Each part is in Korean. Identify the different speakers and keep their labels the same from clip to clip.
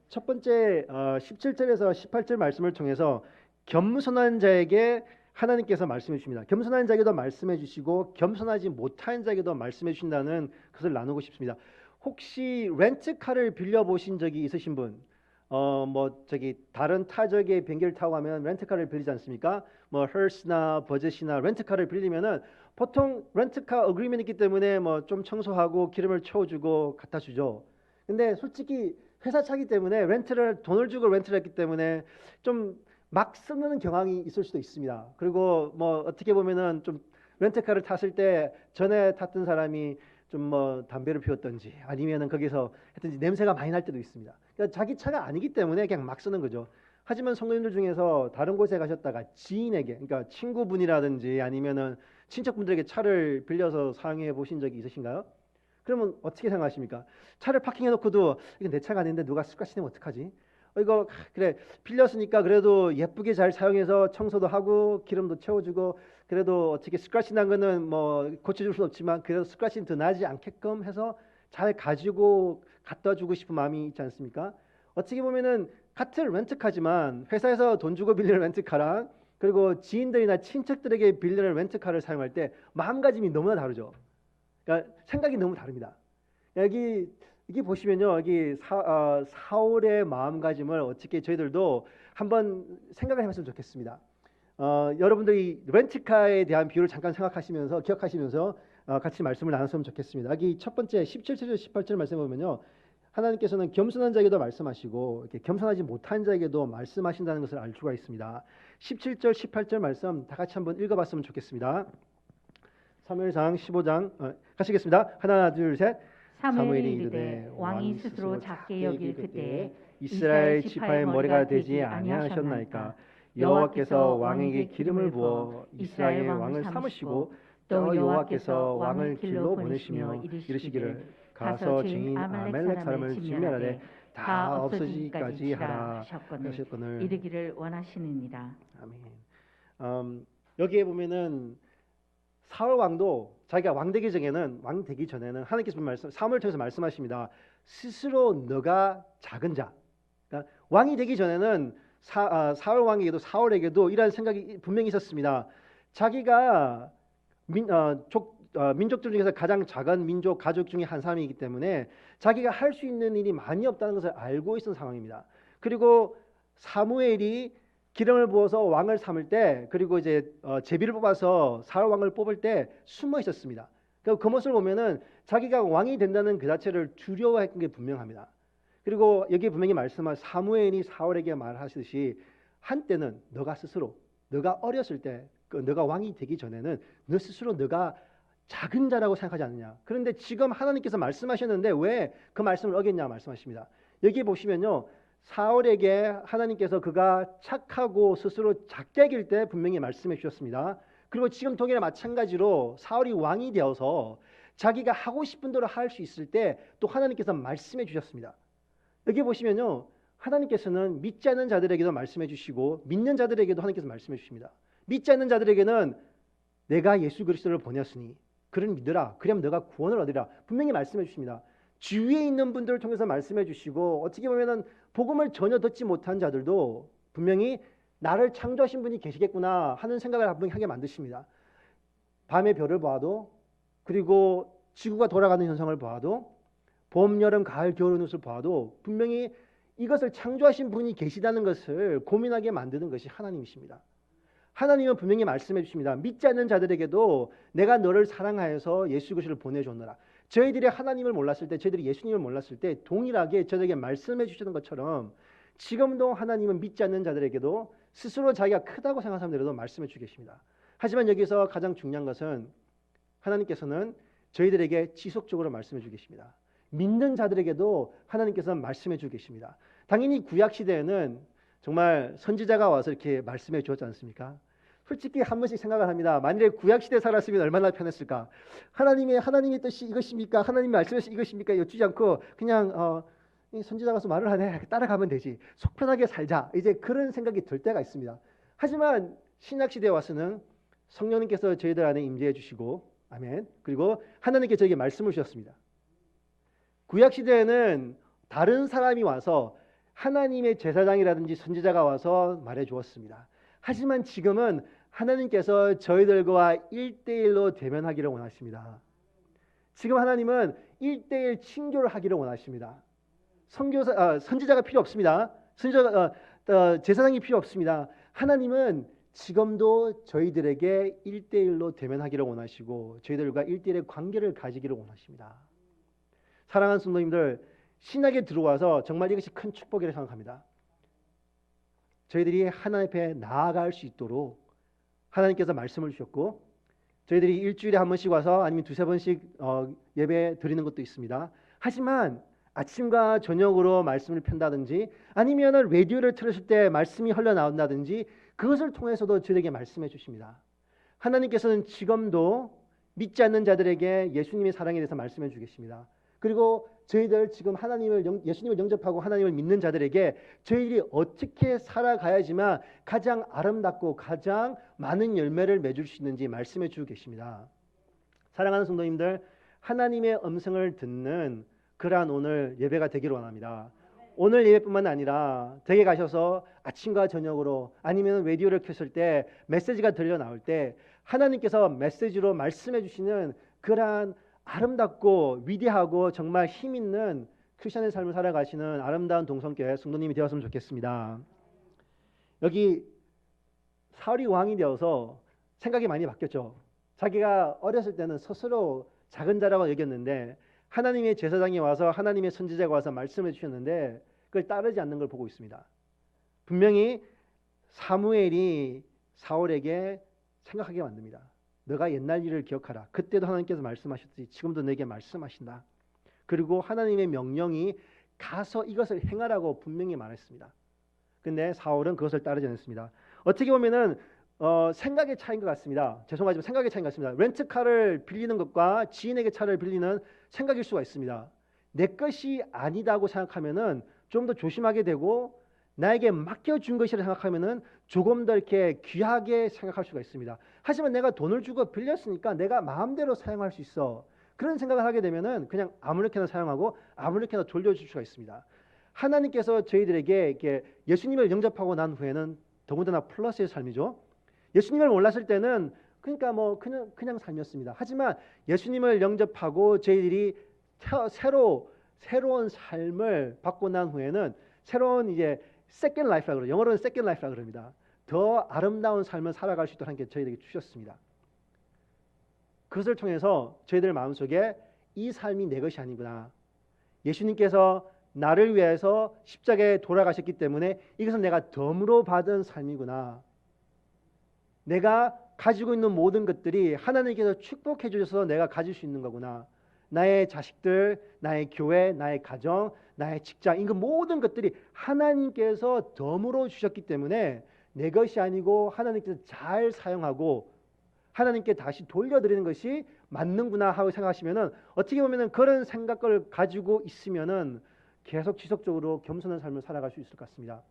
Speaker 1: 첫 번째 17절에서 18절 말씀을 통해서 겸손한 자에게 하나님께서 말씀해 주십니다. 겸손한 자에게도 말씀해 주시고 겸손하지 못한 자에게도 말씀해 주신다는 것을 나누고 싶습니다. 혹시 렌트카를 빌려 보신 적이 있으신 분? 다른 타적의 비행기를 타고 가면 렌트카를 빌리지 않습니까? 뭐 헐스나 버젯이나 렌트카를 빌리면은 보통 렌트카 어그리먼트 있기 때문에 뭐 좀 청소하고 기름을 채워주고 갖다 주죠. 근데 솔직히 회사 차기 때문에 돈을 주고 렌트를 했기 때문에 좀 막 쓰는 경향이 있을 수도 있습니다. 그리고 뭐 어떻게 보면은 좀 렌트카를 탔을 때 전에 탔던 사람이 좀 뭐 담배를 피웠던지 아니면은 거기서 했든지 냄새가 많이 날 때도 있습니다. 그러니까 자기 차가 아니기 때문에 그냥 막 쓰는 거죠. 하지만 성도님들 중에서 다른 곳에 가셨다가 지인에게, 그러니까 친구분이라든지 아니면은 친척분들에게 차를 빌려서 사용해 보신 적이 있으신가요? 그러면 어떻게 생각하십니까? 차를 파킹해 놓고도 이거 내 차가 아닌데 누가 스크래치 내면 어떡하지? 이거 그래 빌렸으니까 그래도 예쁘게 잘 사용해서 청소도 하고 기름도 채워주고 그래도 어떻게 스크래치 난 거는 뭐 고쳐줄 수 없지만 그래도 스크래치는 더 나지 않게끔 해서 잘 가지고 갖다 주고 싶은 마음이 있지 않습니까? 어떻게 보면은 같은 렌트카지만 회사에서 돈 주고 빌리는 렌트카랑 그리고 지인들이나 친척들에게 빌리는 렌트카를 사용할 때 마음가짐이 너무나 다르죠. 그러니까 생각이 너무 다릅니다. 여기 보시면요, 여기 사울의 마음가짐을 어떻게 저희들도 한번 생각을 해봤으면 좋겠습니다. 여러분들이 렌트카에 대한 비유를 잠깐 생각하시면서 기억하시면서 같이 말씀을 나눴으면 좋겠습니다. 여기 첫 번째 17절 18절 말씀 보면요, 하나님께서는 겸손한 자에게도 말씀하시고 이렇게 겸손하지 못한 자에게도 말씀하신다는 것을 알 수가 있습니다. 17절 18절 말씀 다 같이 한번 읽어봤으면 좋겠습니다. 사무엘상 15장 가시겠습니다. 하나 둘 셋.
Speaker 2: 사무엘이 이르되 왕이 스스로 작게 여길 그때에 이스라엘 지파의 머리가 되지 아니하셨나이까. 여호와께서 왕에게 기름을 부어 이스라엘 왕을 삼으시고 또 여호와께서 왕을 길로 보내시며 이르시기를 가서 증인 아말렉 사람을 진멸하되 다 없어지기까지 하라 하셨거늘 이르기를 원하시느니라.
Speaker 1: 아멘. 여기에 보면은 사울 왕도 자기가 왕 되기 전에는 하나님께서 사무엘 통해서 말씀하십니다. 스스로 너가 작은 자. 그러니까 왕이 되기 전에는 사울 왕에게도 사울에게도 이런 생각이 분명히 있었습니다. 자기가 민족들 중에서 가장 작은 민족 가족 중에 한 사람이기 때문에 자기가 할 수 있는 일이 많이 없다는 것을 알고 있는 상황입니다. 그리고 사무엘이 기름을 부어서 왕을 삼을 때 그리고 이제 제비를 뽑아서 사울 왕을 뽑을 때 숨어 있었습니다. 그 모습을 보면은 자기가 왕이 된다는 그 자체를 두려워했던 게 분명합니다. 그리고 여기에 분명히 말씀한 사무엘이 사울에게 말하시듯이 한때는 너가 어렸을 때 너가 왕이 되기 전에는 너 스스로 너가 작은 자라고 생각하지 않느냐. 그런데 지금 하나님께서 말씀하셨는데 왜 그 말씀을 어겼냐 말씀하십니다. 여기 보시면요, 사울에게 하나님께서 그가 착하고 스스로 작게 여길 때 분명히 말씀해 주셨습니다. 그리고 지금 동일한 마찬가지로 사울이 왕이 되어서 자기가 하고 싶은 대로 할 수 있을 때 또 하나님께서 말씀해 주셨습니다. 여기 보시면요, 하나님께서는 믿지 않는 자들에게도 말씀해 주시고 믿는 자들에게도 하나님께서 말씀해 주십니다. 믿지 않는 자들에게는 내가 예수 그리스도를 보냈으니 그를 믿으라. 그러면 너가 구원을 얻으리라. 분명히 말씀해 주십니다. 주위에 있는 분들을 통해서 말씀해 주시고 어떻게 보면은 복음을 전혀 듣지 못한 자들도 분명히 나를 창조하신 분이 계시겠구나 하는 생각을 분명히 하게 만드십니다. 밤의 별을 보아도 그리고 지구가 돌아가는 현상을 보아도 봄, 여름, 가을, 겨울의 것을 보아도 분명히 이것을 창조하신 분이 계시다는 것을 고민하게 만드는 것이 하나님이십니다. 하나님은 분명히 말씀해 주십니다. 믿지 않는 자들에게도 내가 너를 사랑하여서 예수 그리스도를 보내줬노라. 저희들이 하나님을 몰랐을 때, 저희들이 예수님을 몰랐을 때 동일하게 저에게 말씀해 주시는 것처럼 지금도 하나님은 믿지 않는 자들에게도 스스로 자기가 크다고 생각하는 사람들에게도 말씀해 주고 계십니다. 하지만 여기서 가장 중요한 것은 하나님께서는 저희들에게 지속적으로 말씀해 주고 계십니다. 믿는 자들에게도 하나님께서는 말씀해 주고 계십니다. 당연히 구약 시대에는 정말 선지자가 와서 이렇게 말씀해 주었지 않습니까? 솔직히 한 번씩 생각을 합니다. 만일에 구약 시대에 살았으면 얼마나 편했을까? 하나님의 뜻이 이것입니까? 하나님의 말씀이 이것입니까? 여쭈지 않고 그냥 선지자가 와서 말을 하네. 따라가면 되지. 속 편하게 살자. 이제 그런 생각이 들 때가 있습니다. 하지만 신약 시대에 와서는 성령님께서 저희들 안에 임재해 주시고, 아멘. 그리고 하나님께서 저에게 말씀을 주셨습니다. 구약 시대에는 다른 사람이 와서 하나님의 제사장이라든지 선지자가 와서 말해 주었습니다. 하지만 지금은 하나님께서 저희들과 1대1로 대면하기를 원하십니다. 지금 하나님은 1대1 친교를 하기를 원하십니다. 선지자가 필요 없습니다. 제사장이 필요 없습니다. 하나님은 지금도 저희들에게 1대1로 대면하기를 원하시고 저희들과 1대1의 관계를 가지기를 원하십니다. 사랑하는 성도님들, 신약에 들어와서 정말 이것이 큰 축복이라고 생각합니다. 저희들이 하나님 앞에 나아갈 수 있도록 하나님께서 말씀을 주셨고 저희들이 일주일에 한 번씩 와서 아니면 두세 번씩 예배 드리는 것도 있습니다. 하지만 아침과 저녁으로 말씀을 편다든지 아니면 라디오를 틀으실 때 말씀이 흘러나온다든지 그것을 통해서도 저에게 말씀해 주십니다. 하나님께서는 지금도 믿지 않는 자들에게 예수님의 사랑에 대해서 말씀해 주겠습니다. 그리고 저희들 지금 예수님을 영접하고 하나님을 믿는 자들에게 저희들이 어떻게 살아가야지만 가장 아름답고 가장 많은 열매를 맺을 수 있는지 말씀해 주고 계십니다. 사랑하는 성도님들, 하나님의 음성을 듣는 그러한 오늘 예배가 되기를 원합니다. 오늘 예배뿐만 아니라 댁에 가셔서 아침과 저녁으로 아니면 라디오를 켰을 때 메시지가 들려 나올 때 하나님께서 메시지로 말씀해 주시는 그러한 아름답고 위대하고 정말 힘 있는 크리스천의 삶을 살아가시는 아름다운 동성교회 성도님이 되었으면 좋겠습니다. 여기 사울이 왕이 되어서 생각이 많이 바뀌었죠. 자기가 어렸을 때는 스스로 작은 자라고 여겼는데 하나님의 제사장이 와서 하나님의 선지자가 와서 말씀해 주셨는데 그걸 따르지 않는 걸 보고 있습니다. 분명히 사무엘이 사울에게 생각하게 만듭니다. 너가 옛날 일을 기억하라. 그때도 하나님께서 말씀하셨듯이 지금도 내게 말씀하신다. 그리고 하나님의 명령이 가서 이것을 행하라고 분명히 말했습니다. 근데 사울은 그것을 따르지 않았습니다. 어떻게 보면은 생각의 차이인 것 같습니다. 죄송하지만 생각의 차이인 것 같습니다. 렌트카를 빌리는 것과 지인에게 차를 빌리는 생각일 수가 있습니다. 내 것이 아니다고 생각하면은 좀 더 조심하게 되고 나에게 맡겨준 것이라 생각하면은 조금 더 이렇게 귀하게 생각할 수가 있습니다. 하지만 내가 돈을 주고 빌렸으니까 내가 마음대로 사용할 수 있어. 그런 생각을 하게 되면은 그냥 아무렇게나 사용하고 아무렇게나 돌려줄 수가 있습니다. 하나님께서 저희들에게 이렇게 예수님을 영접하고 난 후에는 더군다나 플러스의 삶이죠. 예수님을 몰랐을 때는 그러니까 뭐 그냥 삶이었습니다. 하지만 예수님을 영접하고 저희들이 새로운 삶을 받고 난 후에는 새로운 이제 세컨드 라이프라고 그러죠. 영어로는 세컨드 라이프라고 그럽니다. 더 아름다운 삶을 살아갈 수 있도록 하나님께 저희들에게 주셨습니다. 그것을 통해서 저희들 마음속에 이 삶이 내 것이 아니구나. 예수님께서 나를 위해서 십자가에 돌아가셨기 때문에 이것은 내가 덤으로 받은 삶이구나. 내가 가지고 있는 모든 것들이 하나님께서 축복해 주셔서 내가 가질 수 있는 거구나. 나의 자식들, 나의 교회, 나의 가정, 나의 직장, 이 모든 것들이 하나님께서 덤으로 주셨기 때문에 내 것이 아니고 하나님께서 잘 사용하고 하나님께 다시 돌려드리는 것이 맞는구나 하고 생각하시면은 어떻게 보면은 그런 생각을 가지고 있으면은 계속 지속적으로 겸손한 삶을 살아갈 수 있을 것 같습니다.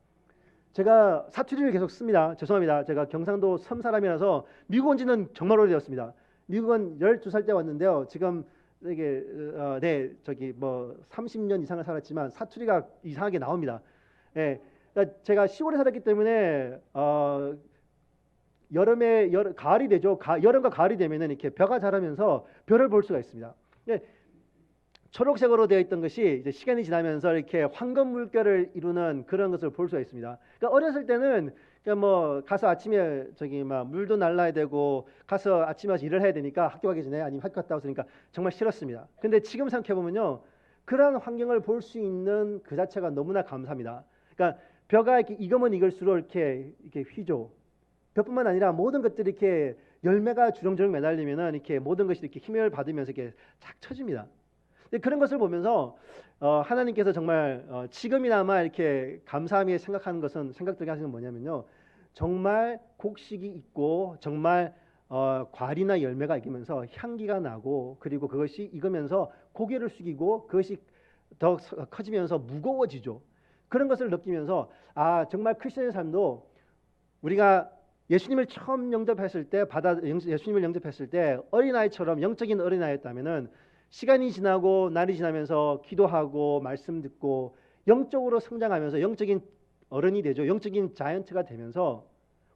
Speaker 1: 제가 사투리를 계속 씁니다. 죄송합니다. 제가 경상도 섬 사람이라서 미국 온 지는 정말 오래되었습니다. 미국은 12살 때 왔는데요. 지금 이게 저기 뭐 30년 이상을 살았지만 사투리가 이상하게 나옵니다. 예. 제가 시골에 살았기 때문에 가을이 되죠. 여름과 가을이 되면은 이렇게 벼가 자라면서 벼를 볼 수가 있습니다. 예. 초록색으로 되어 있던 것이 이제 시간이 지나면서 이렇게 황금 물결을 이루는 그런 것을 볼 수가 있습니다. 그러니까 어렸을 때는 그러니까 뭐 가서 아침에 저기 막 물도 날라야 되고 가서 아침에 와서 일을 해야 되니까 학교 가기 전에 아니면 학교 갔다 왔으니까 정말 싫었습니다. 근데 지금 생각해 보면요, 그런 환경을 볼 수 있는 그 자체가 너무나 감사합니다. 그러니까 벼가 이렇게 익으면 익을수록 이렇게 휘죠. 벼뿐만 아니라 모든 것들이 이렇게 열매가 주렁주렁 매달리면은 이렇게 모든 것이 이렇게 힘을 받으면서 이렇게 착 쳐집니다. 그런 것을 보면서 하나님께서 정말 지금이나마 이렇게 감사하게 생각하는 것은 생각들게 하시는 건 뭐냐면요, 정말 곡식이 있고 정말 과일이나 열매가 익으면서 향기가 나고 그리고 그것이 익으면서 고개를 숙이고 그것이 더 커지면서 무거워지죠. 그런 것을 느끼면서 정말 크리스천의 삶도 우리가 예수님을 처음 영접했을 때 예수님을 영접했을 때 어린아이처럼 영적인 어린아이였다면은 시간이 지나고 날이 지나면서 기도하고 말씀 듣고 영적으로 성장하면서 영적인 어른이 되죠. 영적인 자이언트가 되면서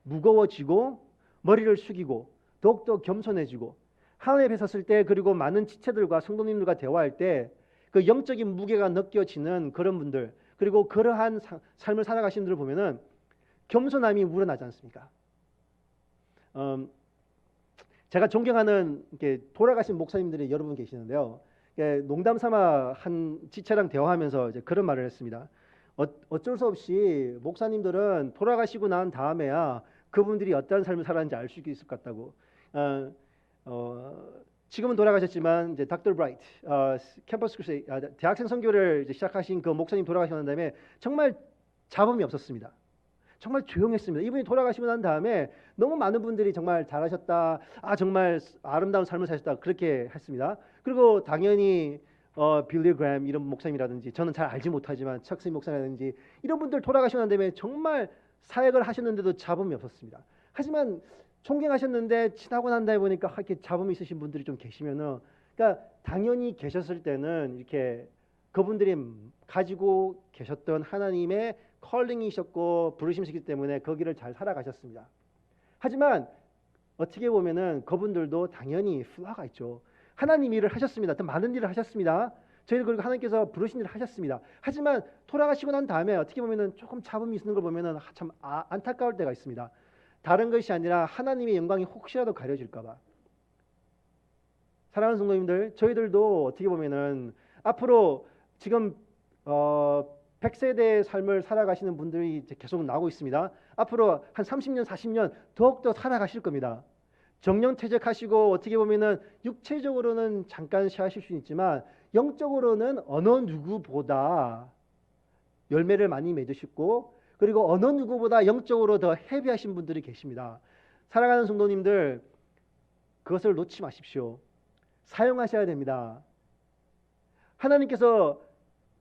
Speaker 1: 무거워지고 머리를 숙이고 더욱더 겸손해지고 하나님 앞에 섰을 때, 그리고 많은 지체들과 성도님들과 대화할 때 그 영적인 무게가 느껴지는 그런 분들, 그리고 그러한 삶을 살아가시는 분들을 보면은 겸손함이 우러나지 않습니까? 제가 존경하는 이렇게 돌아가신 목사님들이 여러 분 계시는데요. 농담 삼아 한 지체랑 대화하면서 이제 그런 말을 했습니다. 어쩔 수 없이 목사님들은 돌아가시고 난 다음에야 그분들이 어떤 삶을 살았는지 알 수 있을 것 같다고. 지금은 돌아가셨지만 이제 닥터 브라이트 캠퍼스 크루세이드 대학생 선교를 이제 시작하신 그 목사님 돌아가시고 난 다음에 정말 잡음이 없었습니다. 정말 조용했습니다. 이분이 돌아가시고 난 다음에 너무 많은 분들이 정말 잘하셨다, 정말 아름다운 삶을 사셨다 그렇게 했습니다. 그리고 당연히 빌리 그램 이런 목사님이라든지, 저는 잘 알지 못하지만 척스 목사라든지 이런 분들 돌아가시고 난 다음에 정말 사역을 하셨는데도 잡음이 없었습니다. 하지만 존경하셨는데 지나고 난 다음에 보니까 이렇게 잡음이 있으신 분들이 좀 계시면은, 그러니까 당연히 계셨을 때는 이렇게 그분들이 가지고 계셨던 하나님의 컬링이셨고 부르심이시기 때문에 거기를 잘 살아가셨습니다. 하지만 어떻게 보면은 그분들도 당연히 플라가 있죠. 하나님 일을 하셨습니다. 더 많은 일을 하셨습니다. 저희들 그리고 하나님께서 부르신 일을 하셨습니다. 하지만 돌아가시고 난 다음에 어떻게 보면은 조금 잡음이 있는 걸 보면은 참 안타까울 때가 있습니다. 다른 것이 아니라 하나님의 영광이 혹시라도 가려질까봐. 사랑하는 성도님들, 저희들도 어떻게 보면은 앞으로 지금 100세대의 삶을 살아가시는 분들이 이제 계속 나오고 있습니다. 앞으로 한 30년, 40년 더욱더 살아가실 겁니다. 정년퇴직하시고 어떻게 보면은 육체적으로는 잠깐 쉬하실 수 있지만 영적으로는 어느 누구보다 열매를 많이 맺으시고, 그리고 어느 누구보다 영적으로 더 헤비하신 분들이 계십니다. 사랑하는 성도님들, 그것을 놓지 마십시오. 사용하셔야 됩니다. 하나님께서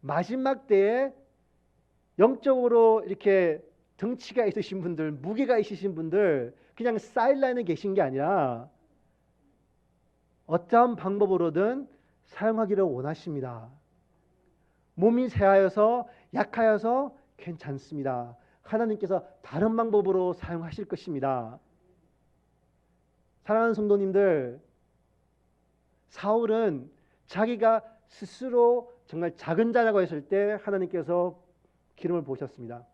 Speaker 1: 마지막 때에 영적으로 이렇게 덩치가 있으신 분들, 무게가 있으신 분들 그냥 사이드라인에 계신 게 아니라 어떠한 방법으로든 사용하기를 원하십니다. 몸이 쇠하여서 약하여서 괜찮습니다. 하나님께서 다른 방법으로 사용하실 것입니다. 사랑하는 성도님들, 사울은 자기가 스스로 정말 작은 자라고 했을 때 하나님께서 기름을 부으셨습니다.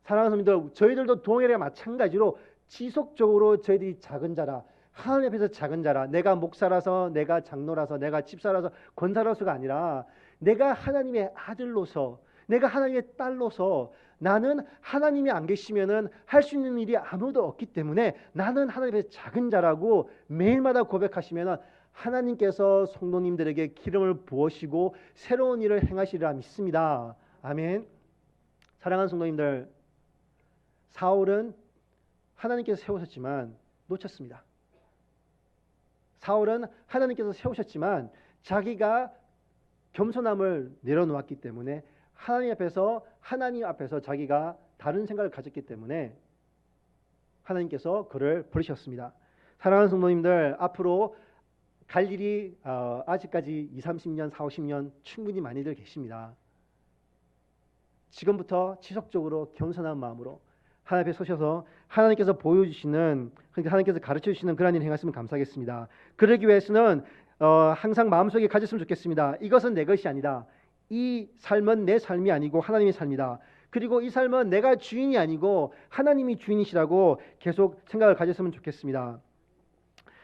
Speaker 1: 사랑하는 성도님들, 저희들도 동일하게 마찬가지로 지속적으로 저희들이 작은 자라, 하나님 앞에서 작은 자라, 내가 목사라서, 내가 장로라서, 내가 집사라서, 권사라서가 아니라 내가 하나님의 아들로서, 내가 하나님의 딸로서, 나는 하나님이 안 계시면은 할 수 있는 일이 아무도 없기 때문에 나는 하나님의 작은 자라고 매일마다 고백하시면은 하나님께서 성도님들에게 기름을 부으시고 새로운 일을 행하시리라 믿습니다. 아멘. 사랑하는 성도님들, 사울은 하나님께서 세우셨지만 놓쳤습니다. 사울은 하나님께서 세우셨지만 자기가 겸손함을 내려놓았기 때문에 하나님 앞에서 자기가 다른 생각을 가졌기 때문에 하나님께서 그를 버리셨습니다. 사랑하는 성도님들, 앞으로 갈 일이 아직까지 20, 30년, 40, 50년 충분히 많이들 계십니다. 지금부터 지속적으로 겸손한 마음으로 하나님 앞에 서셔서 하나님께서 보여주시는, 그러니까 하나님께서 가르쳐주시는 그런 일 행하시면 감사하겠습니다. 그러기 위해서는 항상 마음속에 가졌으면 좋겠습니다. 이것은 내 것이 아니다. 이 삶은 내 삶이 아니고 하나님의 삶이다. 그리고 이 삶은 내가 주인이 아니고 하나님이 주인이시라고 계속 생각을 가졌으면 좋겠습니다.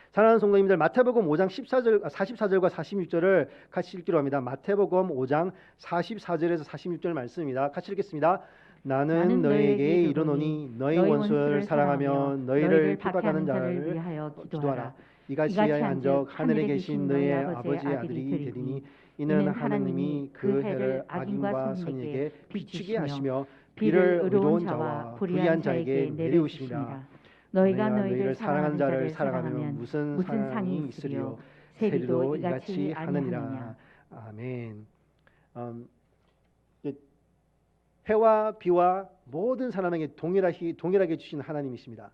Speaker 1: 사랑하는 성도님들, 마태복음 5장 44절과 46절을 같이 읽기로 합니다. 마태복음 5장 44절에서 46절 말씀입니다. 같이 읽겠습니다. 나는 너희에게 이르노니 너희 원수를 사랑하며 너희를 핍박하는 자를 위하여 기도하라. 이같이 한적 하늘에 계신 너희 아버지의 아들이 되리니 이는 하나님이 그 해를 악인과 선인에게 비추게 하시며 비를 의로운 자와 불의한 자에게 내리우시리라. 너희가 너희를 사랑하는 자를 사랑하면 무슨 상이 있으리요? 세리도 이같이 하느니라. 아멘. 해와 비와 모든 사람에게 동일하게 주신 하나님이십니다.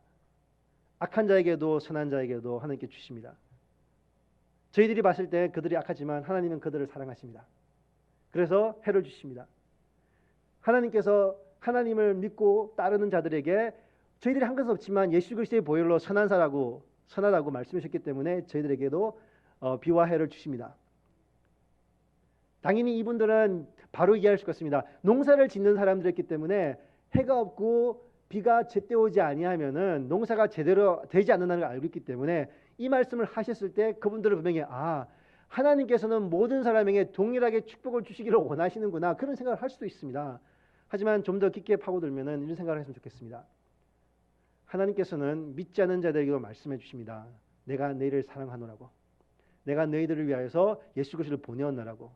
Speaker 1: 악한 자에게도 선한 자에게도 하나님께 주십니다. 저희들이 봤을 때 그들이 악하지만 하나님은 그들을 사랑하십니다. 그래서 해를 주십니다. 하나님께서 하나님을 믿고 따르는 자들에게 저희들이 한 것은 없지만 예수 그리스도의 보혈로 선하다고 말씀하셨기 때문에 저희들에게도 비와 해를 주십니다. 당연히 이분들은 바로 이해할 수 있습니다. 농사를 짓는 사람들이었기 때문에 해가 없고 비가 제때 오지 아니하면은 농사가 제대로 되지 않는다는 걸 알고 있기 때문에 이 말씀을 하셨을 때 그분들은 분명히 하나님께서는 모든 사람에게 동일하게 축복을 주시기를 원하시는구나 그런 생각을 할 수도 있습니다. 하지만 좀 더 깊게 파고들면은 이런 생각을 했으면 좋겠습니다. 하나님께서는 믿지 않는 자들에게도 말씀해 주십니다. 내가 너희를 사랑하노라고. 내가 너희들을 위하여서 예수 그리스도를 보내었노라고.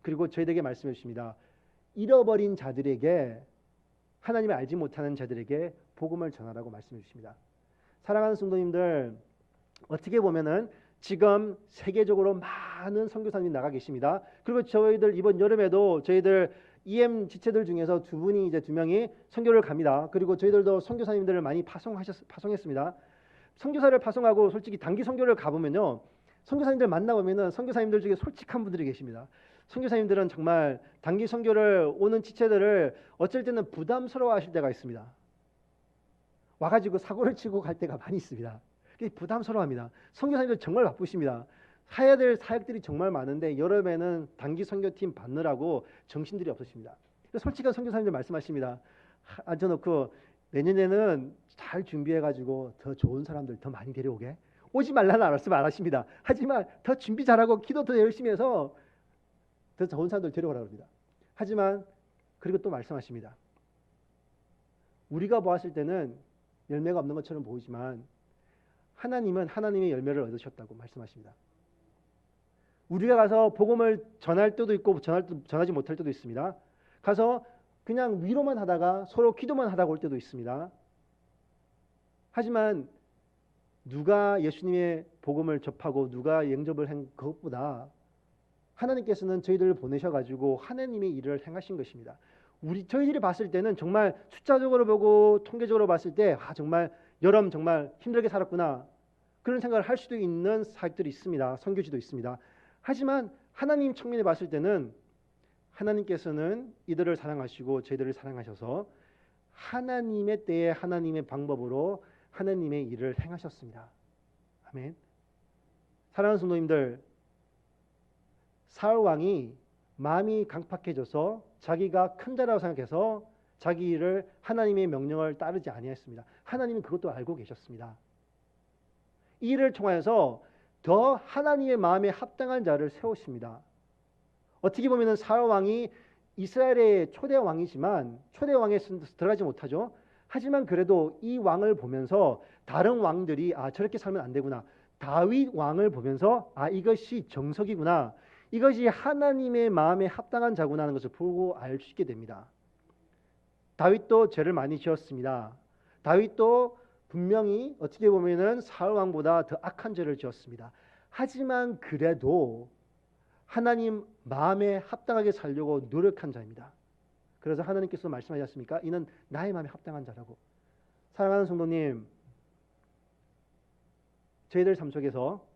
Speaker 1: 그리고 저희들에게 말씀해 주십니다. 잃어버린 자들에게 하나님을 알지 못하는 자들에게 복음을 전하라고 말씀해 주십니다. 사랑하는 성도님들, 어떻게 보면은 지금 세계적으로 많은 선교사님이 나가 계십니다. 그리고 저희들 이번 여름에도 저희들 EM 지체들 중에서 두 명이 선교를 갑니다. 그리고 저희들도 선교사님들을 많이 파송했습니다. 선교사를 파송하고 솔직히 단기 선교를 가보면요, 선교사님들 만나보면은 선교사님들 중에 솔직한 분들이 계십니다. 선교사님들은 정말 단기 선교를 오는 지체들을 어쩔 때는 부담스러워하실 때가 있습니다. 와가지고 사고를 치고 갈 때가 많이 있습니다. 부담스러워합니다. 선교사님들 정말 바쁘십니다. 해야 될 사역들이 정말 많은데 여름에는 단기 선교팀 받느라고 정신들이 없으십니다. 솔직한 선교사님들 말씀하십니다. 앉혀놓고 내년에는 잘 준비해가지고 더 좋은 사람들 더 많이 데려오게. 오지 말라는 말씀 안 하십니다. 하지만 더 준비 잘하고 기도 더 열심히 해서 더 좋은 사람들 데려오라고 합니다. 하지만 그리고 또 말씀하십니다. 우리가 보았을 때는 열매가 없는 것처럼 보이지만 하나님은 하나님의 열매를 얻으셨다고 말씀하십니다. 우리가 가서 복음을 전할 때도 있고 전하지 못할 때도 있습니다. 가서 그냥 위로만 하다가 서로 기도만 하다가 올 때도 있습니다. 하지만 누가 예수님의 복음을 접하고 누가 영접을 한 그것보다 하나님께서는 저희들을 보내셔가지고 하나님의 일을 행하신 것입니다. 저희들이 봤을 때는 정말 숫자적으로 보고 통계적으로 봤을 때 정말 여름 정말 힘들게 살았구나 그런 생각을 할 수도 있는 사역들이 있습니다. 선교지도 있습니다. 하지만 하나님 측면에 봤을 때는 하나님께서는 이들을 사랑하시고 저희들을 사랑하셔서 하나님의 때에 하나님의 방법으로 하나님의 일을 행하셨습니다. 아멘. 사랑하는 성도님들, 사울 왕이 마음이 강팍해져서 자기가 큰 자라고 생각해서 자기 일을 하나님의 명령을 따르지 아니했습니다. 하나님은 그것도 알고 계셨습니다. 이 일을 통해서 더 하나님의 마음에 합당한 자를 세우십니다. 어떻게 보면 사울 왕이 이스라엘의 초대 왕이지만 초대 왕에 들어가지 못하죠. 하지만 그래도 이 왕을 보면서 다른 왕들이 저렇게 살면 안 되구나. 다윗 왕을 보면서 이것이 정석이구나. 이것이 하나님의 마음에 합당한 자구나 하는 것을 보고 알 수 있게 됩니다. 다윗도 죄를 많이 지었습니다. 다윗도 분명히 어떻게 보면은 사울 왕보다 더 악한 죄를 지었습니다. 하지만 그래도 하나님 마음에 합당하게 살려고 노력한 자입니다. 그래서 하나님께서 말씀하지 않습니까? 이는 나의 마음에 합당한 자라고. 사랑하는 성도님, 저희들 삶 속에서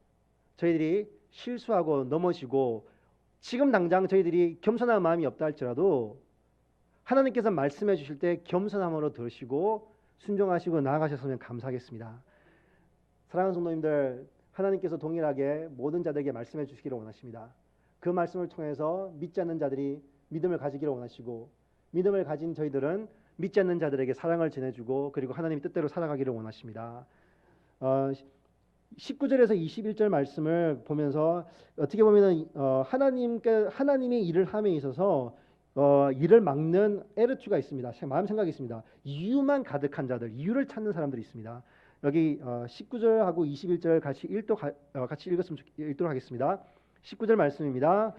Speaker 1: 저희들이 실수하고 넘어지고 지금 당장 저희들이 겸손한 마음이 없다 할지라도 하나님께서 말씀해 주실 때 겸손함으로 들으시고 순종하시고 나아가셨으면 감사하겠습니다. 사랑하는 성도님들, 하나님께서 동일하게 모든 자들에게 말씀해 주시기를 원하십니다. 그 말씀을 통해서 믿지 않는 자들이 믿음을 가지기를 원하시고 믿음을 가진 저희들은 믿지 않는 자들에게 사랑을 전해주고 그리고 하나님의 뜻대로 살아가기를 원하십니다. 19절에서 21절 말씀을 보면서 어떻게 보면 하나님의 일을 함에 있어서 일을 막는 에르투가 있습니다. 마음 생각이 있습니다. 이유만 가득한 자들, 이유를 찾는 사람들이 있습니다. 여기 19절하고 21절 같이 읽도록 하겠습니다. 19절 말씀입니다.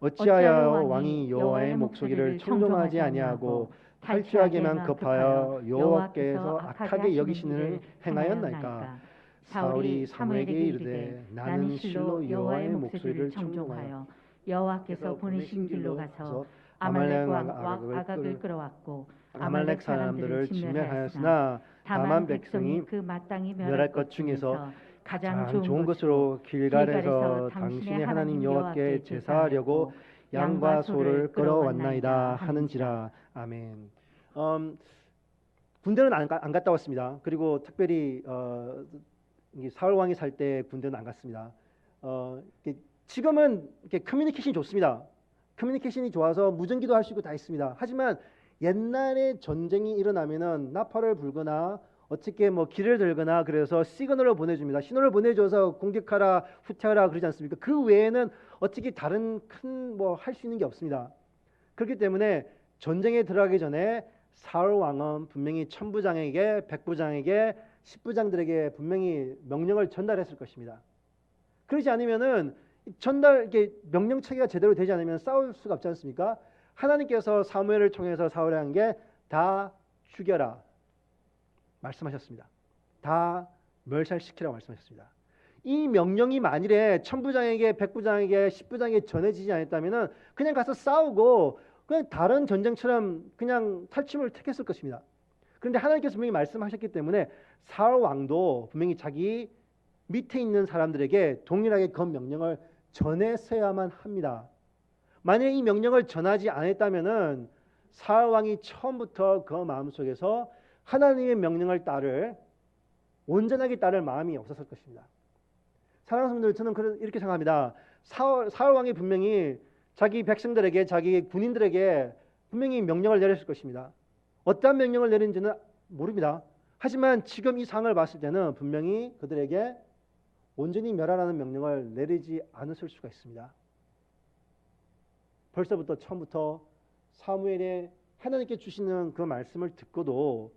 Speaker 1: 어찌하여 왕이 여호와의 목소리를 청종하지 아니하고 탈취하기만 급하여 여호와께서 악하게 여기시는 일을 행하였나이까. 사울이 사무엘에게 이르되 나는 실로 여호와의 목소리를 청종하여
Speaker 2: 여호와께서 보내신 길로 가서 아말렉 왕 아각을 끌어왔고 아말렉 사람들을 진멸하였으나 다만 백성이 그 마땅히 멸할 것 중에서 가장 좋은 것으로 길갈에서 당신의 하나님 여호와께 제사하려고 양과 소를 끌어왔나이다 하는지라.
Speaker 1: 아멘. 군대는 안 갔다 왔습니다. 그리고 특별히 사울 왕이 살 때 군대는 안 갔습니다. 지금은 이렇게 커뮤니케이션이 좋습니다. 커뮤니케이션이 좋아서 무전기도 할 수 있고 다 있습니다. 하지만 옛날에 전쟁이 일어나면은 나팔을 불거나 어떻게 뭐 길을 들거나 그래서 시그널을 보내줍니다. 신호를 보내줘서 공격하라, 후퇴하라 그러지 않습니까? 그 외에는 어떻게 다른 큰 뭐 할 수 있는 게 없습니다. 그렇기 때문에 전쟁에 들어가기 전에 사울 왕은 분명히 천부장에게, 백부장에게, 십부장들에게 분명히 명령을 전달했을 것입니다. 그러지 않으면은 이게 명령 체계가 제대로 되지 않으면 싸울 수가 없지 않습니까? 하나님께서 사무엘을 통해서 사울에 한 게 다 죽여라 말씀하셨습니다. 다 멸살시키라고 말씀하셨습니다. 이 명령이 만일에 천부장에게, 백부장에게, 십부장에게 전해지지 않았다면은 그냥 가서 싸우고 그냥 다른 전쟁처럼 그냥 탈춤을 택했을 것입니다. 그런데 하나님께서 분명히 말씀하셨기 때문에 사울 왕도 분명히 자기 밑에 있는 사람들에게 동일하게 그 명령을 전했어야만 합니다. 만약에 이 명령을 전하지 않았다면은 사울 왕이 처음부터 그 마음속에서 하나님의 명령을 온전하게 따를 마음이 없었을 것입니다. 사랑하는 성도들, 저는 이렇게 생각합니다. 사울 왕이 분명히 자기 백성들에게, 자기 군인들에게 분명히 명령을 내렸을 것입니다. 어떠한 명령을 내린지는 모릅니다. 하지만 지금 이 상황을 봤을 때는 분명히 그들에게 온전히 멸하라는 명령을 내리지 않았을 수가 있습니다. 벌써부터 처음부터 사무엘의 하나님께 주시는 그 말씀을 듣고도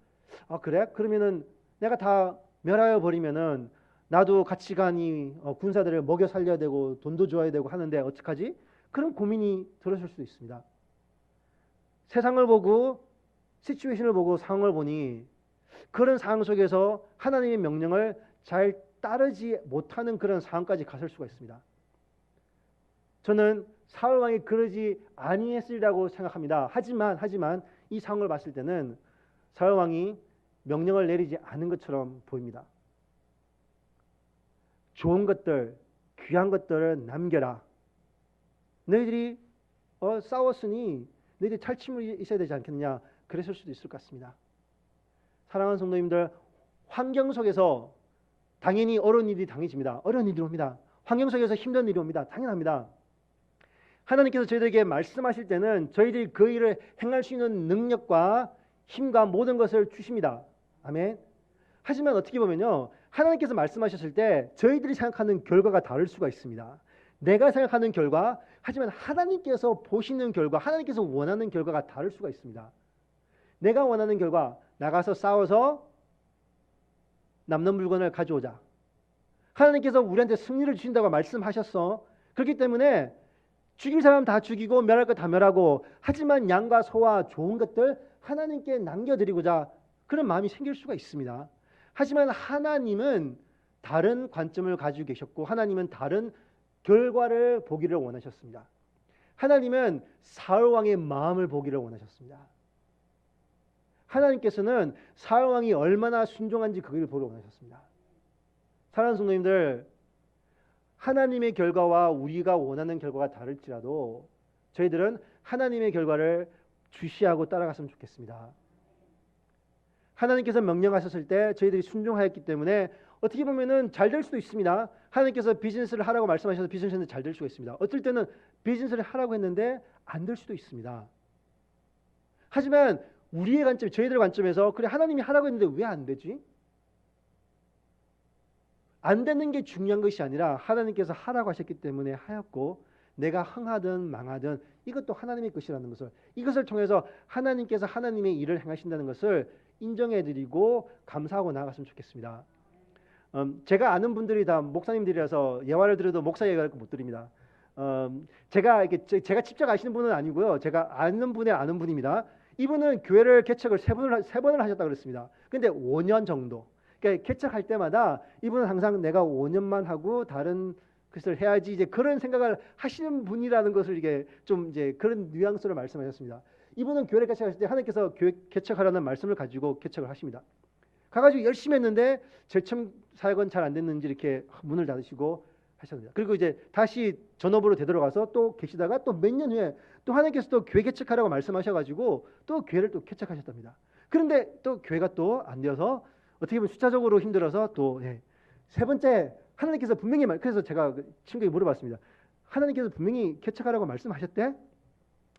Speaker 1: 그래? 그러면은 내가 다 멸하여 버리면은 나도 같이 가니 군사들을 먹여 살려야 되고 돈도 줘야 되고 하는데 어떡하지? 그런 고민이 들었을 수도 있습니다. 세상을 보고 시츄에이션을 보고 상황을 보니 그런 상황 속에서 하나님의 명령을 잘 따르지 못하는 그런 상황까지 갔을 수가 있습니다. 저는 사울 왕이 그러지 아니했으리라고 생각합니다. 하지만 이 상황을 봤을 때는 사울 왕이 명령을 내리지 않은 것처럼 보입니다. 좋은 것들, 귀한 것들을 남겨라. 너희들이 싸웠으니 너희들이 탈취물이 있어야 되지 않겠느냐, 그랬을 수도 있을 것 같습니다. 사랑하는 성도님들, 환경 속에서 당연히 어려운 일이 당해집니다. 어려운 일이 옵니다. 환경 속에서 힘든 일이 옵니다. 당연합니다. 하나님께서 저희들에게 말씀하실 때는 저희들이 그 일을 행할 수 있는 능력과 힘과 모든 것을 주십니다. 아멘. 하지만 어떻게 보면요, 하나님께서 말씀하셨을 때 저희들이 생각하는 결과가 다를 수가 있습니다. 내가 생각하는 결과, 하지만 하나님께서 보시는 결과, 하나님께서 원하는 결과가 다를 수가 있습니다. 내가 원하는 결과, 나가서 싸워서 남는 물건을 가져오자. 하나님께서 우리한테 승리를 주신다고 말씀하셨어. 그렇기 때문에 죽일 사람 다 죽이고 멸할 것 다 멸하고, 하지만 양과 소와 좋은 것들 하나님께 남겨드리고자, 그런 마음이 생길 수가 있습니다. 하지만 하나님은 다른 관점을 가지고 계셨고, 하나님은 다른 결과를 보기를 원하셨습니다. 하나님은 사울 왕의 마음을 보기를 원하셨습니다. 하나님께서는 사울 왕이 얼마나 순종한지 그걸 보러 원하셨습니다. 사랑하는 성도님들, 하나님의 결과와 우리가 원하는 결과가 다를지라도 저희들은 하나님의 결과를 주시하고 따라갔으면 좋겠습니다. 하나님께서 명령하셨을 때 저희들이 순종하였기 때문에 어떻게 보면은 잘 될 수도 있습니다. 하나님께서 비즈니스를 하라고 말씀하셔서 비즈니스는 잘 될 수가 있습니다. 어떨 때는 비즈니스를 하라고 했는데 안 될 수도 있습니다. 하지만 우리의 관점, 저희들의 관점에서 그래 하나님이 하라고 했는데 왜 안 되지? 안 되는 게 중요한 것이 아니라 하나님께서 하라고 하셨기 때문에 하였고, 내가 흥하든 망하든 이것도 하나님의 것이라는 것을, 이것을 통해서 하나님께서 하나님의 일을 행하신다는 것을 인정해드리고 감사하고 나아갔으면 좋겠습니다. 제가 아는 분들이 다 목사님들이라서 예화를 들어도 목사 예화를 못 드립니다. 제가 직접 아시는 분은 아니고요. 제가 아는 분의 아는 분입니다. 이분은 교회를 개척을 세 번을 하셨다고 그랬습니다. 근데 5년 정도. 그러니까 개척할 때마다 이분은 항상 내가 5년만 하고 다른 것을 해야지, 이제 그런 생각을 하시는 분이라는 것을 이게 좀 이제 그런 뉘앙스로 말씀하셨습니다. 이분은 교회를 개척하실 때 하나님께서 교회 개척하라는 말씀을 가지고 개척을 하십니다. 가가지고 열심히 했는데 제일 처음 사역은 잘 안 됐는지 이렇게 문을 닫으시고 하셨습니다. 그리고 이제 다시 전업으로 되돌아가서 또 계시다가 또 몇 년 후에 또 하나님께서 또 교회 개척하라고 말씀하셔가지고 또 교회를 또 개척하셨답니다. 그런데 또 교회가 또 안 되어서 어떻게 보면 숫자적으로 힘들어서 또 세 번째 하나님께서 분명히 그래서 제가 그 친구에게 물어봤습니다. 하나님께서 분명히 개척하라고 말씀하셨대?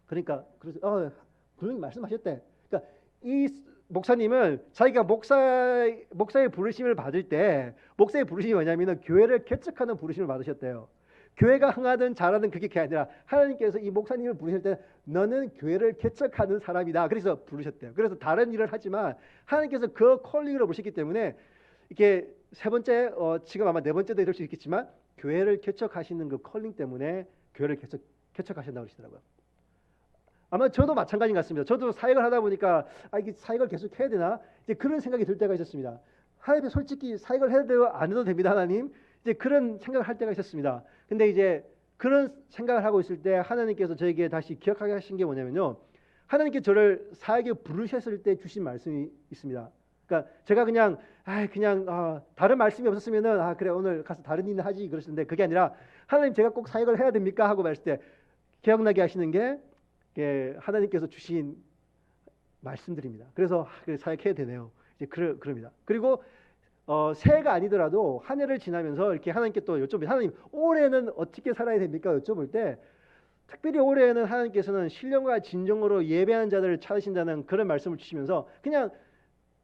Speaker 1: 그러니까 그래서 분명히 말씀하셨대. 그러니까 이 목사님은 자기가 목사의 부르심을 받을 때 목사의 부르심이 뭐냐면은 교회를 개척하는 부르심을 받으셨대요. 교회가 흥하든 잘하든 그게 아니라 하나님께서 이 목사님을 부르실 때 너는 교회를 개척하는 사람이다. 그래서 부르셨대요. 그래서 다른 일을 하지만 하나님께서 그 콜링으로 부르셨기 때문에 이게 세 번째 지금 아마 네 번째도 이럴 수 있겠지만 교회를 개척하시는 그 콜링 때문에 교회를 개척하신다고 그러시더라고요. 아마 저도 마찬가지 같습니다. 저도 사역을 하다 보니까 이게 사역을 계속 해야 되나 이제 그런 생각이 들 때가 있었습니다. 하나님 솔직히 사역을 해도 되고 안 해도 됩니다, 하나님. 이제 그런 생각을 할 때가 있었습니다. 근데 이제 그런 생각을 하고 있을 때 하나님께서 저에게 다시 기억하게 하신 게 뭐냐면요. 하나님께 저를 사역에 부르셨을 때 주신 말씀이 있습니다. 그러니까 제가 그냥 다른 말씀이 없었으면은 그래 오늘 가서 다른 일을 하지 그러시는데 그게 아니라 하나님 제가 꼭 사역을 해야 됩니까 하고 말했을 때 기억나게 하시는 게 하나님께서 주신 말씀들입니다. 그래서 사역해야 되네요. 이제 그럽니다. 그리고 새해가 아니더라도 한 해를 지나면서 이렇게 하나님께 또 여쭤보면 하나님 올해는 어떻게 살아야 됩니까? 여쭤볼 때 특별히 올해에는 하나님께서는 신령과 진정으로 예배하는 자들을 찾으신다는 그런 말씀을 주시면서 그냥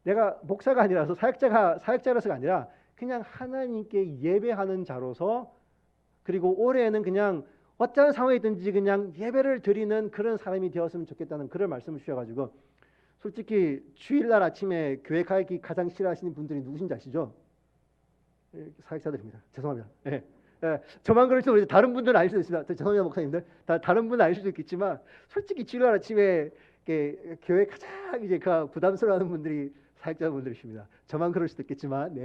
Speaker 1: 내가 목사가 아니라서 사역자라서가 아니라 그냥 하나님께 예배하는 자로서 그리고 올해에는 그냥 어떤 상황이든지 그냥 예배를 드리는 그런 사람이 되었으면 좋겠다는 그런 말씀을 주셔가지고 솔직히 주일날 아침에 교회 가기 가장 싫어하시는 분들이 누구신지 아시죠? 사역자들입니다. 죄송합니다. 저만 그럴 수도 모르겠어요. 다른 분들은 아닐 수도 있습니다. 죄송합니다, 목사님들. 다른 분은 아닐 수도 있겠지만 솔직히 주일날 아침에 교회 가장 이제 부담스러워하는 분들이 사역자분들이십니다. 저만 그럴 수도 있겠지만,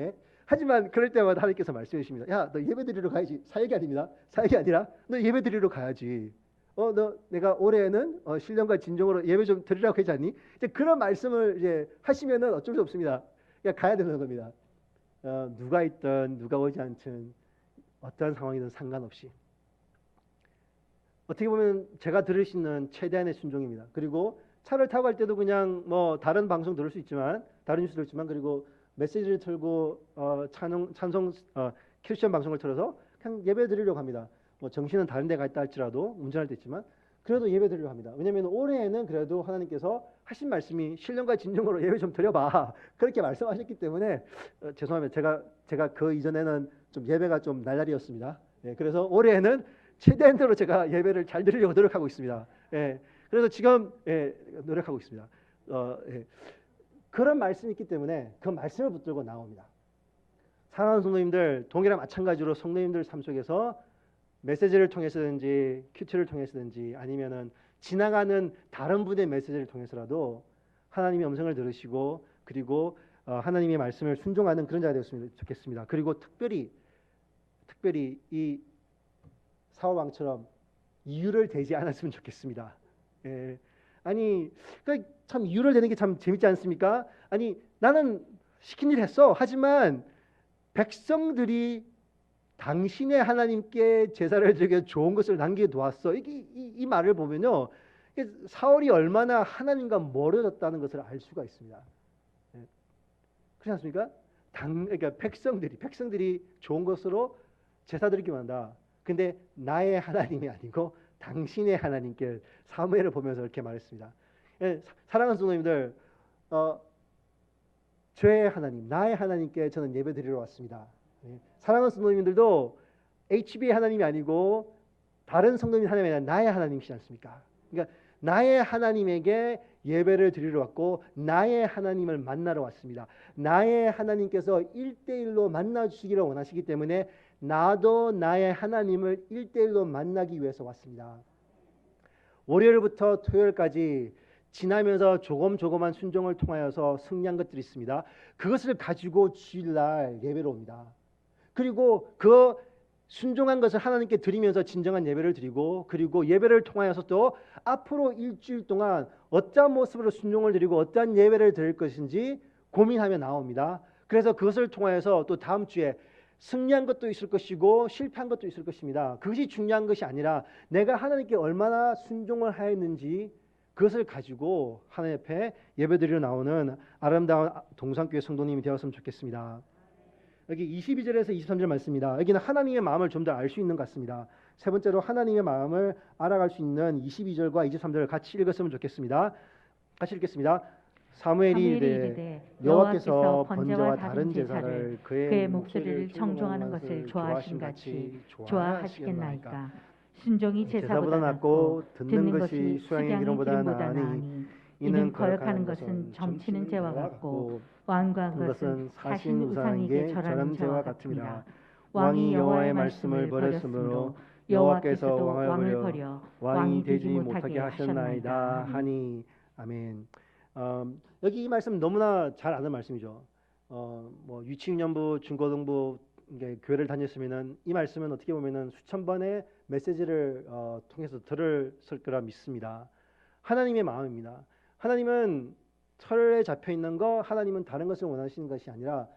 Speaker 1: 하지만 그럴 때마다 하나님께서 말씀해 주십니다. 야, 너 예배 드리러 가야지. 사역이 아닙니다. 사역이 아니라 너 예배 드리러 가야지. 너 내가 올해는 신령과 진정으로 예배 좀 드리라고 하지 않니? 이제 그런 말씀을 이제 하시면은 어쩔 수 없습니다. 그냥 가야 되는 겁니다. 누가 있든 누가 오지 않든 어떠한 상황이든 상관없이 어떻게 보면 제가 들을 수 있는 최대한의 순종입니다. 그리고 차를 타고 갈 때도 그냥 뭐 다른 방송 들을 수 있지만 다른 뉴스 들을 수 있지만 그리고 메시지를 틀고 찬송 크리스천 방송을 틀어서 그냥 예배 드리려고 합니다. 뭐 정신은 다른 데 가 있다 할지라도 운전할 때 있지만 그래도 예배 드리려고 합니다. 왜냐하면 올해에는 그래도 하나님께서 하신 말씀이 신령과 진정으로 예배 좀 드려봐 그렇게 말씀하셨기 때문에 죄송합니다. 제가 그 이전에는 좀 예배가 좀 날라리였습니다. 그래서 올해에는 최대한 대로 제가 예배를 잘 드리려고 노력하고 있습니다. 그래서 지금 노력하고 있습니다. 그런 말씀이 있기 때문에 그 말씀을 붙들고 나옵니다. 사랑하는 성도님들, 동일한 마찬가지로 성도님들 삶 속에서 메시지를 통해서든지 큐티를 통해서든지 아니면은 지나가는 다른 분의 메시지를 통해서라도 하나님의 음성을 들으시고 그리고 하나님의 말씀을 순종하는 그런 자가 되었으면 좋겠습니다. 그리고 특별히 이 사울 왕처럼 이유를 대지 않았으면 좋겠습니다. 아니 참 이유를 대는 게 참 재밌지 않습니까? 아니 나는 시킨 일 했어. 하지만 백성들이 당신의 하나님께 제사를 드리게 좋은 것을 남겨두었어. 이 말을 보면요, 사울이 얼마나 하나님과 멀어졌다는 것을 알 수가 있습니다. 그렇지 않습니까? 그러니까 백성들이 좋은 것으로 제사 드리기만 한다. 근데 나의 하나님이 아니고 당신의 하나님께 사무엘을 보면서 이렇게 말했습니다. 사랑하는 성도님들, 저의 하나님, 나의 하나님께 저는 예배 드리러 왔습니다. 사랑하는 성도님들도 HB의 하나님이 아니고 다른 성도님 하나님이 아니라 나의 하나님이시지 않습니까? 그러니까 나의 하나님에게 예배를 드리러 왔고 나의 하나님을 만나러 왔습니다. 나의 하나님께서 1대1로 만나주시기를 원하시기 때문에 나도 나의 하나님을 1대1로 만나기 위해서 왔습니다. 월요일부터 토요일까지 지나면서 조금한 순종을 통하여서 승리한 것들이 있습니다. 그것을 가지고 주일날 예배로 옵니다. 그리고 그 순종한 것을 하나님께 드리면서 진정한 예배를 드리고 그리고 예배를 통하여서 또 앞으로 일주일 동안 어떠한 모습으로 순종을 드리고 어떠한 예배를 드릴 것인지 고민하며 나옵니다. 그래서 그것을 통하여서 또 다음 주에 승리한 것도 있을 것이고 실패한 것도 있을 것입니다. 그것이 중요한 것이 아니라 내가 하나님께 얼마나 순종을 하였는지 그것을 가지고 하나님 앞에 예배드리러 나오는 아름다운 동산교회 성도님이 되었으면 좋겠습니다. 여기 22절에서 23절 말씀입니다. 여기는 하나님의 마음을 좀 더 알 수 있는 것 같습니다. 세 번째로 하나님의 마음을 알아갈 수 있는 22절과 23절을 같이 읽었으면 좋겠습니다. 같이 읽겠습니다. 사무엘이 이르되 여호와께서 번제와 다른 제사를 그의 목소리를 청종하는 것을 좋아하심 같이 좋아하시겠나이까.
Speaker 2: 순종이 제사보다 낫고 듣는 것이 수양의 기름보다 나으니 이는 거역하는 것은 점치는 죄와 같고 왕과 것은 사신 우상에게 절하는 죄와 같으니라. 왕이 여호와의 말씀을 버렸으므로 여호와께서도 왕을 버려 왕이 되지 못하게 하셨나이다 하니.
Speaker 1: 아멘. 여기 이 말씀 너무나 잘 아는 말씀이죠. 뭐 유치원부, 중고등부 교회를 다녔으면은 이 말씀은 어떻게 보면은 수천 번의 메시지를 통해서 들었을 거라 믿습니다. 하나님의 마음입니다. 하나님은 철에 잡혀 있는 거, 하나님은 다른 것을 원하시는 것이 아니라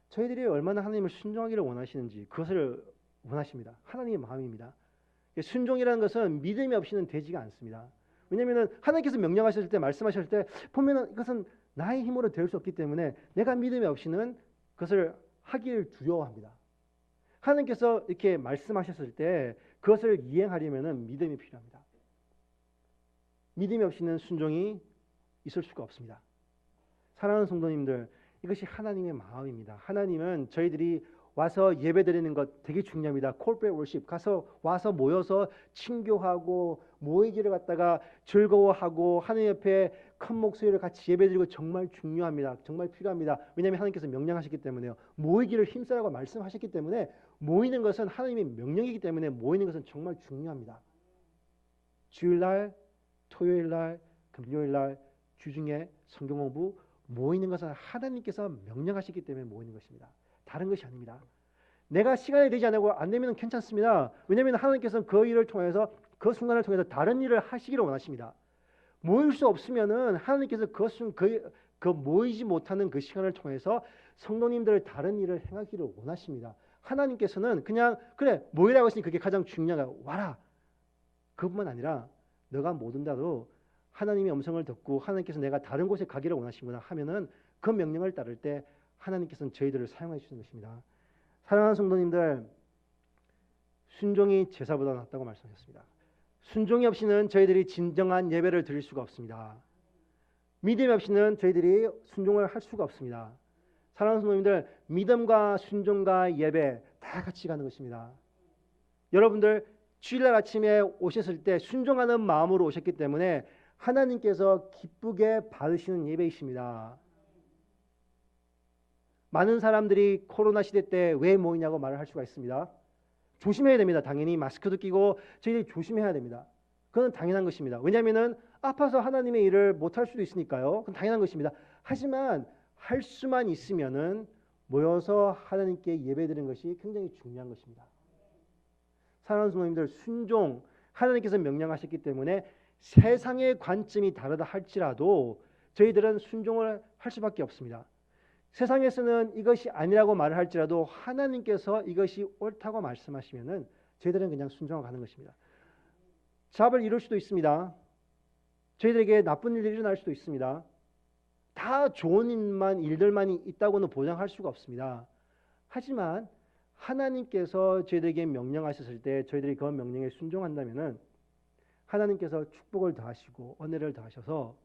Speaker 1: 저희들이 얼마나 하나님을 순종하기를 원하시는지 그것을 원하십니다. 하나님의 마음입니다. 순종이라는 것은 믿음이 없이는 되지가 않습니다. 왜냐하면 하나님께서 명령하실 때, 말씀하실 때 보면은 이것은 나의 힘으로 될 수 없기 때문에 내가 믿음이 없이는 그것을 하기를 두려워합니다. 하나님께서 이렇게 말씀하셨을 때 그것을 이행하려면은 믿음이 필요합니다. 믿음이 없이는 순종이 있을 수가 없습니다. 사랑하는 성도님들, 이것이 하나님의 마음입니다. 하나님은 저희들이 와서 예배드리는 것 되게 중요합니다. corporate worship 가서 와서 모여서 친교하고 모이기를 갖다가 즐거워하고 하나님 옆에 큰 목소리를 같이 예배드리고 정말 중요합니다. 정말 필요합니다. 왜냐하면 하나님께서 명령하셨기 때문에요. 모이기를 힘쓰라고 말씀하셨기 때문에 모이는 것은 하나님의 명령이기 때문에 모이는 것은 정말 중요합니다. 주일날, 토요일날, 금요일날 주중에 성경 공부 모이는 것은 하나님께서 명령하셨기 때문에 모이는 것입니다. 다른 것이 아닙니다. 내가 시간이 되지 않고 안 되면 괜찮습니다. 왜냐하면 하나님께서는 그 일을 통해서 그 순간을 통해서 다른 일을 하시기를 원하십니다. 모일 수 없으면은 하나님께서 그 모이지 못하는 그 시간을 통해서 성도님들 다른 일을 행하기를 원하십니다. 하나님께서는 그냥 그래 모이라고 했으니 그게 가장 중요하다. 와라. 그뿐만 아니라 너가 못 온다도 하나님의 음성을 듣고 하나님께서 내가 다른 곳에 가기를 원하시구나 하면은 그 명령을 따를 때 하나님께서는 저희들을 사용해 주시는 것입니다. 사랑하는 성도님들, 순종이 제사보다 낫다고 말씀하셨습니다. 순종이 없이는 저희들이 진정한 예배를 드릴 수가 없습니다. 믿음이 없이는 저희들이 순종을 할 수가 없습니다. 사랑하는 성도님들, 믿음과 순종과 예배 다 같이 가는 것입니다. 여러분들 주일날 아침에 오셨을 때 순종하는 마음으로 오셨기 때문에 하나님께서 기쁘게 받으시는 예배이십니다. 많은 사람들이 코로나 시대 때 왜 모이냐고 말을 할 수가 있습니다. 조심해야 됩니다. 당연히 마스크도 끼고 저희들이 조심해야 됩니다. 그건 당연한 것입니다. 왜냐하면 아파서 하나님의 일을 못할 수도 있으니까요. 그건 당연한 것입니다. 하지만 할 수만 있으면은 모여서 하나님께 예배드리는 것이 굉장히 중요한 것입니다. 사랑하는 성도님들, 순종, 하나님께서 명령하셨기 때문에 세상의 관점이 다르다 할지라도 저희들은 순종을 할 수밖에 없습니다. 세상에서는 이것이 아니라고 말을 할지라도 하나님께서 이것이 옳다고 말씀하시면은 저희들은 그냥 순종하고 가는 것입니다. 잡을 이룰 수도 있습니다. 저희들에게 나쁜 일들이 일어날 수도 있습니다. 다 좋은 일들만 있다고는 보장할 수가 없습니다. 하지만 하나님께서 저희들에게 명령하셨을 때 저희들이 그 명령에 순종한다면은 하나님께서 축복을 더하시고 은혜를 더하셔서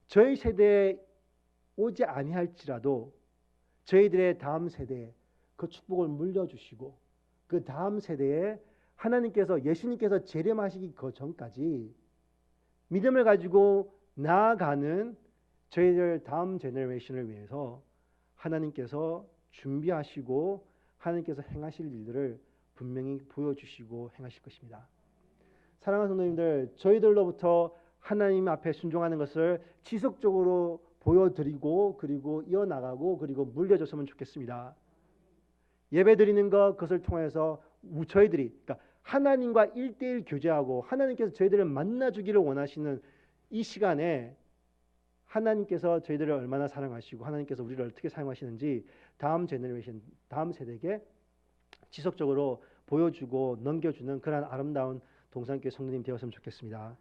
Speaker 1: 저희 세대에 오지 아니할지라도 저희들의 다음 세대에 그 축복을 물려주시고 그 다음 세대에 하나님께서 예수님께서 재림하시기 그 전까지 믿음을 가지고 나아가는 저희들 다음 제너레이션을 위해서 하나님께서 준비하시고 하나님께서 행하실 일들을 분명히 보여주시고 행하실 것입니다. 사랑하는 성도님들, 저희들로부터 하나님 앞에 순종하는 것을 지속적으로 보여드리고 그리고 이어나가고 그리고 물려줬으면 좋겠습니다. 예배드리는 것, 그것을 통해서 저희들이 그러니까 하나님과 1:1 교제하고 하나님께서 저희들을 만나주기를 원하시는 이 시간에 하나님께서 저희들을 얼마나 사랑하시고 하나님께서 우리를 어떻게 사용하시는지 다음 세대에게 지속적으로 보여주고 넘겨주는 그런 아름다운 동산교회 성도님 되었으면 좋겠습니다.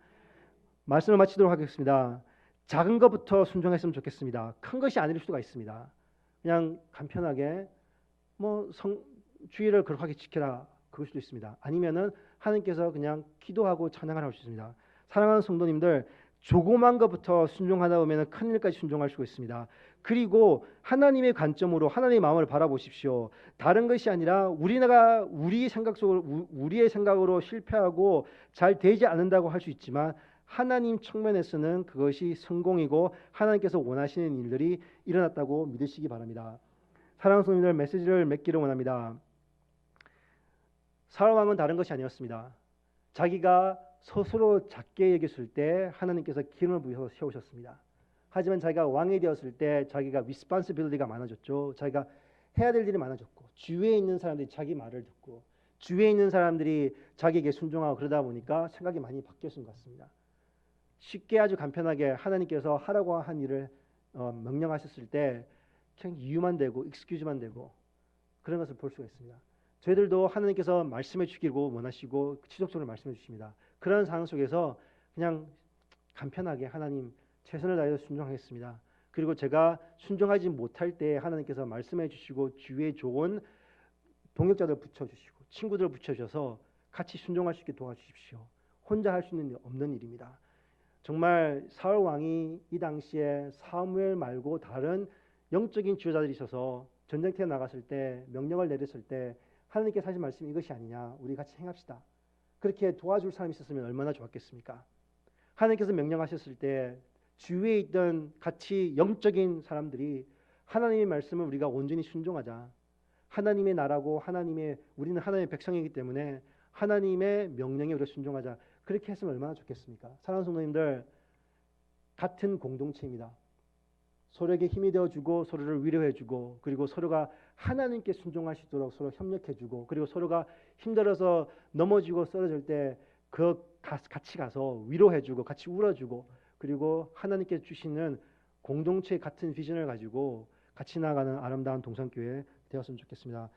Speaker 1: 말씀을 마치도록 하겠습니다. 작은 것부터 순종했으면 좋겠습니다. 큰 것이 아닐 수가 있습니다. 그냥 간편하게 주의를 거룩하게 지켜라 그럴 수도 있습니다. 아니면은 하나님께서 그냥 기도하고 찬양을 할 수 있습니다. 사랑하는 성도님들, 조그만 것부터 순종하다 보면 큰 일까지 순종할 수가 있습니다. 그리고 하나님의 관점으로 하나님의 마음을 바라보십시오. 다른 것이 아니라 우리의 생각으로 실패하고 잘 되지 않는다고 할 수 있지만 하나님 측면에서는 그것이 성공이고 하나님께서 원하시는 일들이 일어났다고 믿으시기 바랍니다. 사랑하는 성도님들, 메시지를 맺기를 원합니다. 사울 왕은 다른 것이 아니었습니다. 자기가 스스로 작게 여겼을 때 하나님께서 기름을 부어서 세우셨습니다. 하지만 자기가 왕이 되었을 때 자기가 리스폰시빌리티가 많아졌죠. 자기가 해야 될 일이 많아졌고 주위에 있는 사람들이 자기 말을 듣고 주위에 있는 사람들이 자기에게 순종하고 그러다 보니까 생각이 많이 바뀌었던 것 같습니다. 쉽게 아주 간편하게 하나님께서 하라고 한 일을 명령하셨을 때 그냥 이유만 되고 익스큐즈만 되고 그런 것을 볼 수가 있습니다. 저희들도 하나님께서 말씀해 주기를 원하시고 지속적으로 말씀해 주십니다. 그런 상황 속에서 그냥 간편하게 하나님 최선을 다해서 순종하겠습니다. 그리고 제가 순종하지 못할 때 하나님께서 말씀해 주시고 주위에 좋은 동역자들 붙여주시고 친구들 붙여주셔서 같이 순종할 수 있게 도와주십시오. 혼자 할 수 있는 없는 일입니다. 정말 사울 왕이 이 당시에 사무엘 말고 다른 영적인 지도자들이 있어서 전쟁터에 나갔을 때 명령을 내렸을 때 하나님께서 하신 말씀이 이것이 아니냐, 우리 같이 행합시다. 그렇게 도와줄 사람이 있었으면 얼마나 좋았겠습니까? 하나님께서 명령하셨을 때 주위에 있던 같이 영적인 사람들이 하나님의 말씀을 우리가 온전히 순종하자. 하나님의 나라고 우리는 하나님의 백성이기 때문에 하나님의 명령에 우리가 순종하자. 그렇게 했으면 얼마나 좋겠습니까? 사랑하는 성도님들, 같은 공동체입니다. 서로에게 힘이 되어주고 서로를 위로해주고 그리고 서로가 하나님께 순종할 수 있도록 서로 협력해주고 그리고 서로가 힘들어서 넘어지고 쓰러질 때 같이 가서 위로해주고 같이 울어주고 그리고 하나님께 주시는 공동체 같은 비전을 가지고 같이 나가는 아름다운 동산교회 되었으면 좋겠습니다.